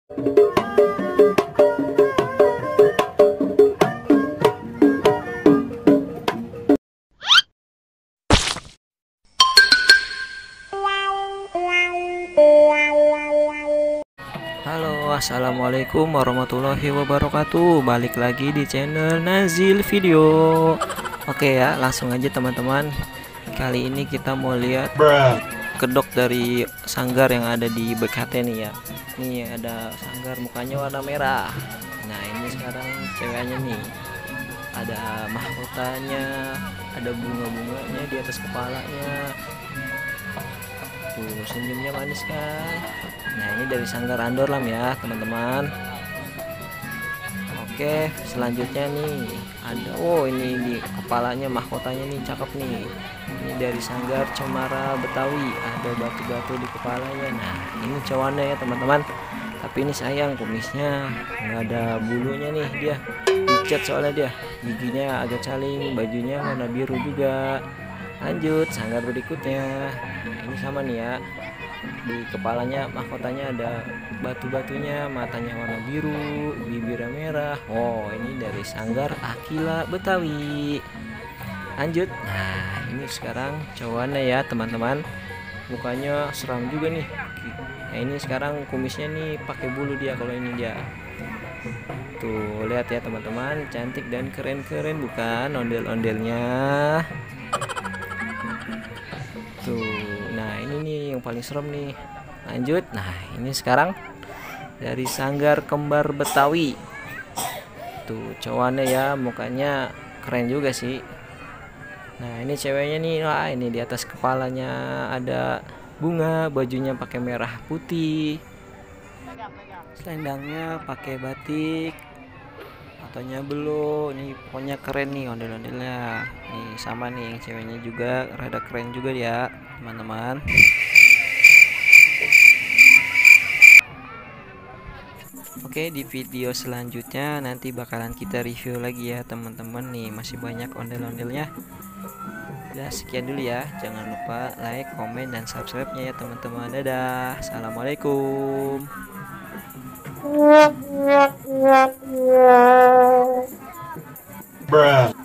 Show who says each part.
Speaker 1: Halo, assalamualaikum warahmatullahi wabarakatuh. Balik lagi di channel Nazil Video. Oke ya, langsung aja teman-teman. Kali ini kita mau lihat kedok dari sanggar yang ada di BKT nih ya. Nih ada sanggar mukanya warna merah. Nah ini sekarang ceweknya nih, ada mahkotanya, ada bunga-bunganya di atas kepalanya. Tuh senyumnya manis kan. Nah ini dari sanggar Andorlam ya teman-teman. Oke, selanjutnya nih ada, ini di kepalanya mahkotanya nih cakep nih. Ini dari sanggar Cemara Betawi, ada batu-batu di kepalanya. Nah ini cowoknya ya teman-teman, tapi ini sayang kumisnya nggak ada bulunya nih, dia dicat soalnya, dia giginya agak caling, bajunya warna biru juga. Lanjut sanggar berikutnya. Nah ini sama nih ya, di kepalanya mahkotanya ada batu-batunya, matanya warna biru, bibirnya merah. Oh ini dari sanggar Akila Betawi. Lanjut, nah ini sekarang cowoknya ya teman-teman, mukanya seram juga nih. Nah ini sekarang kumisnya nih pakai bulu dia, kalau ini dia. Tuh lihat ya teman-teman, cantik dan keren-keren bukan ondel-ondelnya. Tuh, nah ini nih yang paling serem nih. Lanjut, nah ini sekarang dari sanggar Kembar Betawi. Tuh cowoknya ya, mukanya keren juga sih. Nah ini ceweknya nih, wah ini di atas kepalanya ada bunga, bajunya pakai merah putih, selendangnya pakai batik, fotonya belum. Ini pokoknya keren nih ondel-ondelnya. Nih sama nih yang ceweknya juga rada keren juga ya teman-teman. Oke, di video selanjutnya nanti bakalan kita review lagi ya teman-teman. Nih masih banyak ondel-ondelnya. Udah sekian dulu ya, jangan lupa like, komen, dan subscribe-nya ya teman-teman. Dadah, assalamualaikum.
Speaker 2: Bruh.